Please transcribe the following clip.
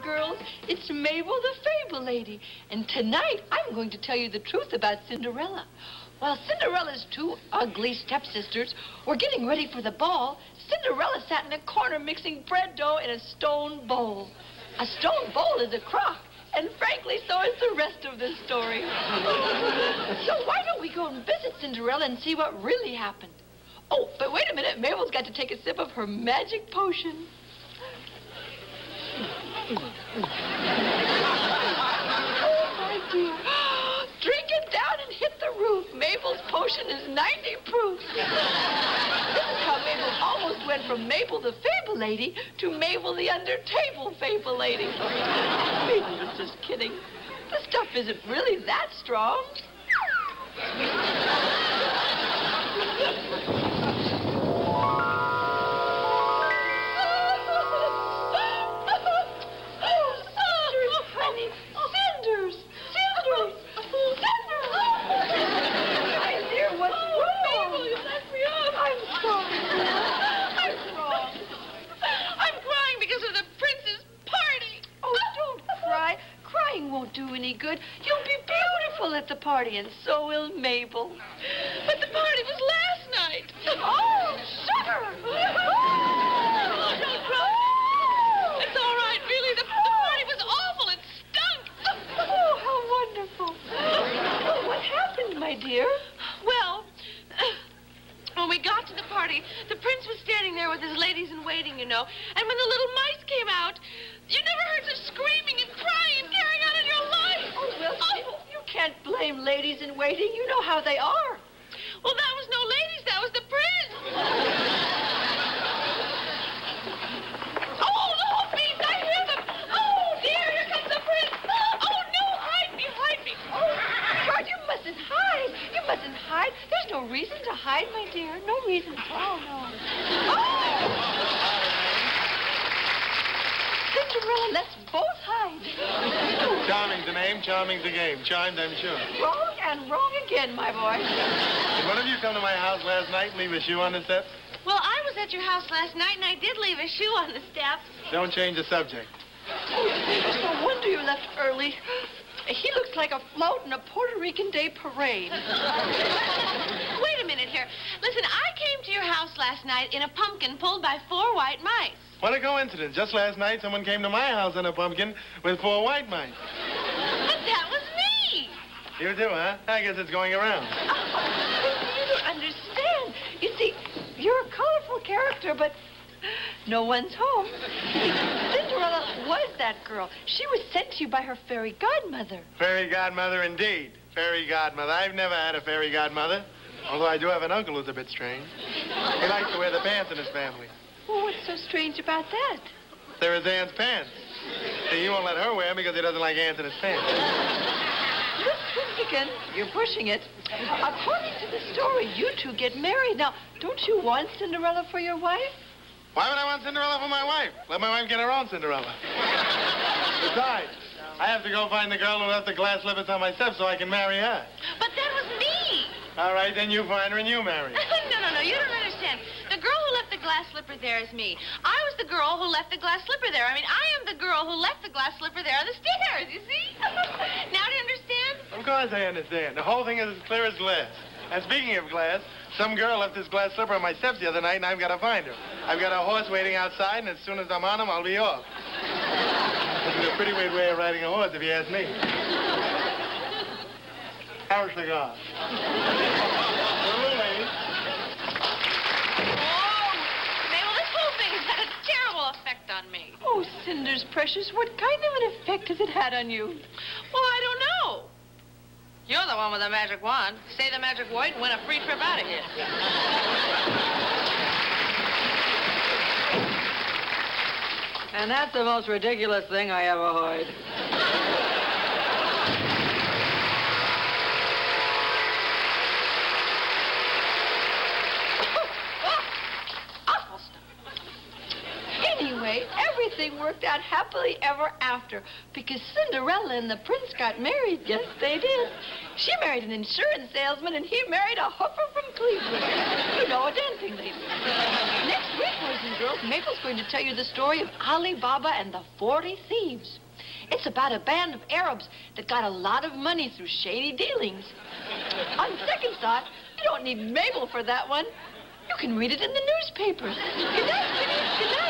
girls. It's Mabel the Fable Lady. And tonight, I'm going to tell you the truth about Cinderella. While Cinderella's two ugly stepsisters were getting ready for the ball, Cinderella sat in a corner mixing bread dough in a stone bowl. A stone bowl is a crock, and frankly, so is the rest of this story. So why don't we go and visit Cinderella and see what really happened? Oh, but wait a minute. Mabel's got to take a sip of her magic potion. Oh, my dear. Drink it down and hit the roof. Mabel's potion is 90 proof. This is how Mabel almost went from Mabel the Fable Lady to Mabel the Under-Table Fable Lady. Mabel was just kidding. The stuff isn't really that strong. Won't do any good. You'll be beautiful at the party, and so will Mabel. But the party was last night. Oh, sugar! Oh, don't cry. It's all right, really. The party was awful. It stunk. Oh, how wonderful. Well, what happened, my dear? Well, when we got to the party, the prince was standing there with his ladies-in-waiting, you know, and when the little mice came out, you never heard such screaming and crying and carrying on in your life. Oh, well, you can't blame ladies-in-waiting. You know how they are. Well, that was no ladies. That was the prince. Oh, no, beast, I hear them. Oh, dear, here comes the prince. Oh, no, hide me, hide me. Oh, God, you mustn't hide. You mustn't hide. There's no reason to hide, my dear. No reason at all, no. Oh! Cinderella, let's both hide. Charming's the name, charming's the game. Charmed, I'm sure. Wrong and wrong again, my boy. Did one of you come to my house last night and leave a shoe on the steps? Well, I was at your house last night, and I did leave a shoe on the steps. Don't change the subject. Oh, no wonder you left early. He looks like a float in a Puerto Rican Day parade. Wait a minute here. Listen, I came to your house last night in a pumpkin pulled by 4 white mice. What a coincidence. Just last night, someone came to my house in a pumpkin with 4 white mice. But that was me. You do, huh? I guess it's going around. Oh, you don't understand. You see, you're a colorful character, but no one's home. Cinderella was that girl. She was sent to you by her fairy godmother. Fairy godmother, indeed. Fairy godmother. I've never had a fairy godmother, although I do have an uncle who's a bit strange. He likes to wear the pants in his family. Well, what's so strange about that? They're his aunt's pants. See, he won't let her wear them because he doesn't like ants in his pants. Look, Princekin, you're pushing it. According to the story, you two get married. Now, don't you want Cinderella for your wife? Why would I want Cinderella for my wife? Let my wife get her own Cinderella. Besides, I have to go find the girl who left the glass slippers on my steps so I can marry her. But that was me. All right, then you find her and you marry her. No, you don't understand. The girl who left the glass slipper there is me. I was the girl who left the glass slipper there. I mean, I am the girl who left the glass slipper there on the stairs, you see? Now do you understand? Of course I understand. The whole thing is as clear as glass. And speaking of glass, some girl left this glass slipper on my steps the other night, and I've got to find her. I've got a horse waiting outside, and as soon as I'm on him, I'll be off. This is a pretty weird way of riding a horse, if you ask me. Have a cigar. On me. Oh, Cinders, precious, what kind of an effect has it had on you? Well, I don't know. You're the one with the magic wand. Say the magic word and win a free trip out of here. And that's the most ridiculous thing I ever heard. Anyway, everything worked out happily ever after because Cinderella and the prince got married. Yes, they did. She married an insurance salesman, and he married a hooker from Cleveland. You know, a dancing lady. Next week, boys and girls, Mabel's going to tell you the story of Ali Baba and the 40 Thieves. It's about a band of Arabs that got a lot of money through shady dealings. On second thought, you don't need Mabel for that one. You can read it in the newspapers. Good night, Kitty. Good night.